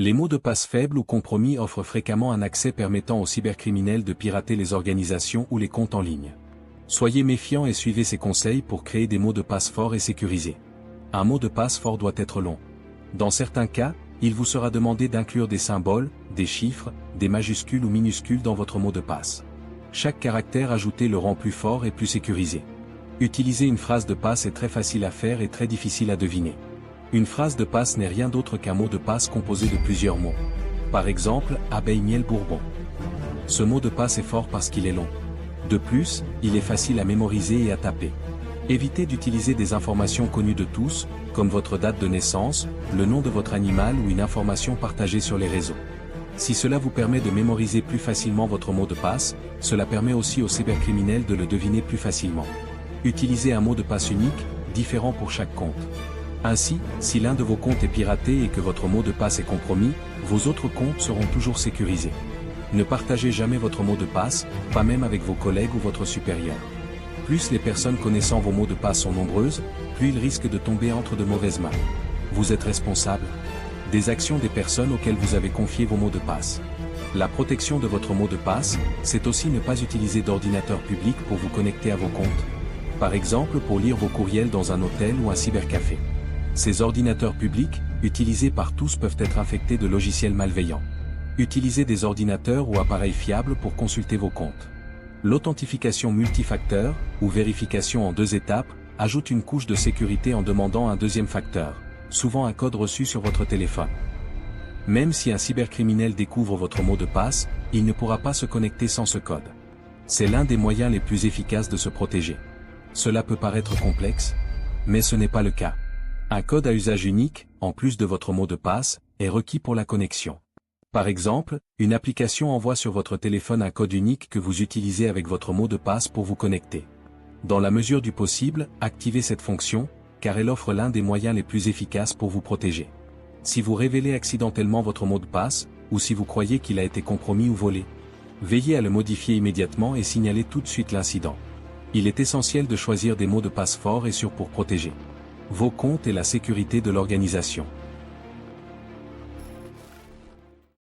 Les mots de passe faibles ou compromis offrent fréquemment un accès permettant aux cybercriminels de pirater les organisations ou les comptes en ligne. Soyez méfiants et suivez ces conseils pour créer des mots de passe forts et sécurisés. Un mot de passe fort doit être long. Dans certains cas, il vous sera demandé d'inclure des symboles, des chiffres, des majuscules ou minuscules dans votre mot de passe. Chaque caractère ajouté le rend plus fort et plus sécurisé. Utiliser une phrase de passe est très facile à faire et très difficile à deviner. Une phrase de passe n'est rien d'autre qu'un mot de passe composé de plusieurs mots. Par exemple, abeille miel bourbon. Ce mot de passe est fort parce qu'il est long. De plus, il est facile à mémoriser et à taper. Évitez d'utiliser des informations connues de tous, comme votre date de naissance, le nom de votre animal ou une information partagée sur les réseaux. Si cela vous permet de mémoriser plus facilement votre mot de passe, cela permet aussi aux cybercriminels de le deviner plus facilement. Utilisez un mot de passe unique, différent pour chaque compte. Ainsi, si l'un de vos comptes est piraté et que votre mot de passe est compromis, vos autres comptes seront toujours sécurisés. Ne partagez jamais votre mot de passe, pas même avec vos collègues ou votre supérieur. Plus les personnes connaissant vos mots de passe sont nombreuses, plus ils risquent de tomber entre de mauvaises mains. Vous êtes responsable des actions des personnes auxquelles vous avez confié vos mots de passe. La protection de votre mot de passe, c'est aussi ne pas utiliser d'ordinateur public pour vous connecter à vos comptes. Par exemple pour lire vos courriels dans un hôtel ou un cybercafé. Ces ordinateurs publics, utilisés par tous, peuvent être infectés de logiciels malveillants. Utilisez des ordinateurs ou appareils fiables pour consulter vos comptes. L'authentification multifacteur, ou vérification en 2 étapes, ajoute une couche de sécurité en demandant un deuxième facteur, souvent un code reçu sur votre téléphone. Même si un cybercriminel découvre votre mot de passe, il ne pourra pas se connecter sans ce code. C'est l'un des moyens les plus efficaces de se protéger. Cela peut paraître complexe, mais ce n'est pas le cas. Un code à usage unique, en plus de votre mot de passe, est requis pour la connexion. Par exemple, une application envoie sur votre téléphone un code unique que vous utilisez avec votre mot de passe pour vous connecter. Dans la mesure du possible, activez cette fonction, car elle offre l'un des moyens les plus efficaces pour vous protéger. Si vous révélez accidentellement votre mot de passe, ou si vous croyez qu'il a été compromis ou volé, veillez à le modifier immédiatement et signalez tout de suite l'incident. Il est essentiel de choisir des mots de passe forts et sûrs pour protéger vos comptes et la sécurité de l'organisation.